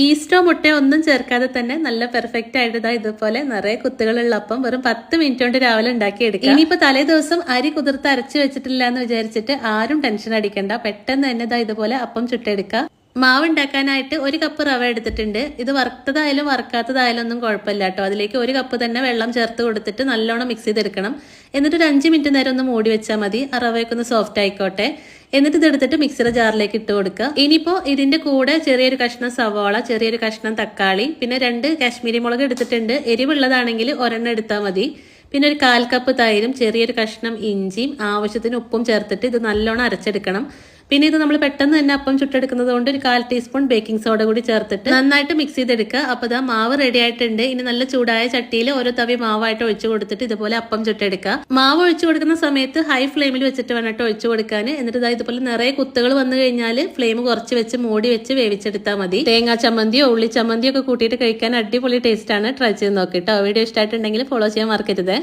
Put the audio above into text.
ഈസ്റ്റോ മുട്ടയോ ഒന്നും ചേർക്കാതെ തന്നെ നല്ല പെർഫെക്റ്റ് ആയിട്ട് ഇതുപോലെ നിറയെ കുത്തുകളുള്ള അപ്പം വെറും 10 മിനിറ്റ് കൊണ്ട് രാവിലെ ഉണ്ടാക്കിയെടുക്കാം. ഇനിയിപ്പോ തലേ ദിവസം അരി കുതിർത്ത് അരച്ചു വെച്ചിട്ടില്ല എന്ന് വിചാരിച്ചിട്ട് ആരും ടെൻഷൻ അടിക്കണ്ട. പെട്ടെന്ന് തന്നെ ഇതുപോലെ അപ്പം ചുട്ടെടുക്കാം. മാവ് ഉണ്ടാക്കാനായിട്ട് 1 കപ്പ് റവ എടുത്തിട്ടുണ്ട്. ഇത് വറുത്തതായാലും വറുക്കാത്തതായാലും ഒന്നും കുഴപ്പമില്ല കേട്ടോ. അതിലേക്ക് 1 കപ്പ് തന്നെ വെള്ളം ചേർത്ത് കൊടുത്തിട്ട് നല്ലോണം മിക്സ് ചെയ്തെടുക്കണം. എന്നിട്ട് ഒരു 5 മിനിറ്റ് നേരം ഒന്ന് മൂടി വെച്ചാൽ മതി. ആ റവയൊക്കെ ഒന്ന് സോഫ്റ്റ് ആയിക്കോട്ടെ. എന്നിട്ട് ഇതെടുത്തിട്ട് മിക്സിയുടെ ജാറിലേക്ക് ഇട്ട് കൊടുക്കുക. ഇനിയിപ്പോ ഇതിന്റെ കൂടെ ചെറിയൊരു കഷ്ണം സവാള, ചെറിയൊരു കഷ്ണം തക്കാളി, പിന്നെ 2 കാശ്മീരി മുളക് എടുത്തിട്ടുണ്ട്. എരിവുള്ളതാണെങ്കിൽ ഒരെണ്ണം എടുത്താൽ മതി. പിന്നെ ഒരു 1/4 കപ്പ് തൈരും ചെറിയൊരു കഷ്ണം ഇഞ്ചിയും ആവശ്യത്തിന് ഉപ്പും ചേർത്തിട്ട് ഇത് നല്ലോണം അരച്ചെടുക്കണം. പിന്നെ ഇത് നമ്മൾ പെട്ടെന്ന് തന്നെ അപ്പം ചുട്ടെടുക്കുന്നത് കൊണ്ട് ഒരു 1/4 ടീസ്പൂൺ ബേക്കിംഗ് സോഡ കൂടി ചേർത്തിട്ട് നന്നായിട്ട് മിക്സ് ചെയ്തെടുക്കുക. അപ്പോൾ ഇതാ മാവ് റെഡി ആയിട്ടുണ്ട്. ഇനി നല്ല ചൂടായ ചട്ടിയിൽ ഓരോ തവി മാവായിട്ട് ഒഴിച്ചു കൊടുത്തിട്ട് ഇതുപോലെ അപ്പം ചുട്ടെടുക്കുക. മാവ് ഒഴിച്ചു കൊടുക്കുന്ന സമയത്ത് ഹൈ ഫ്ലെയിമിൽ വെച്ചിട്ട് വേണം ഒഴിച്ചു കൊടുക്കാൻ. എന്നിട്ട് ഇതുപോലെ നിറയെ കുത്തുകൾ വന്നു കഴിഞ്ഞാൽ ഫ്ലെയിം കുറച്ച് വെച്ച് മൂടി വെച്ച് വേവിച്ചെടുത്താൽ മതി. തേങ്ങാ ചമ്മന്തിയോ ഉള്ളി ചമ്മന്തിയോ ഒക്കെ കൂട്ടിയിട്ട് കഴിക്കാൻ അടിപൊളി ടേസ്റ്റ് ആണ്. ട്രൈ ചെയ്ത് നോക്കിട്ടോ. വീഡിയോ ഇഷ്ടമായിട്ടുണ്ടെങ്കിൽ ഫോളോ ചെയ്യാൻ മറക്കരുത്.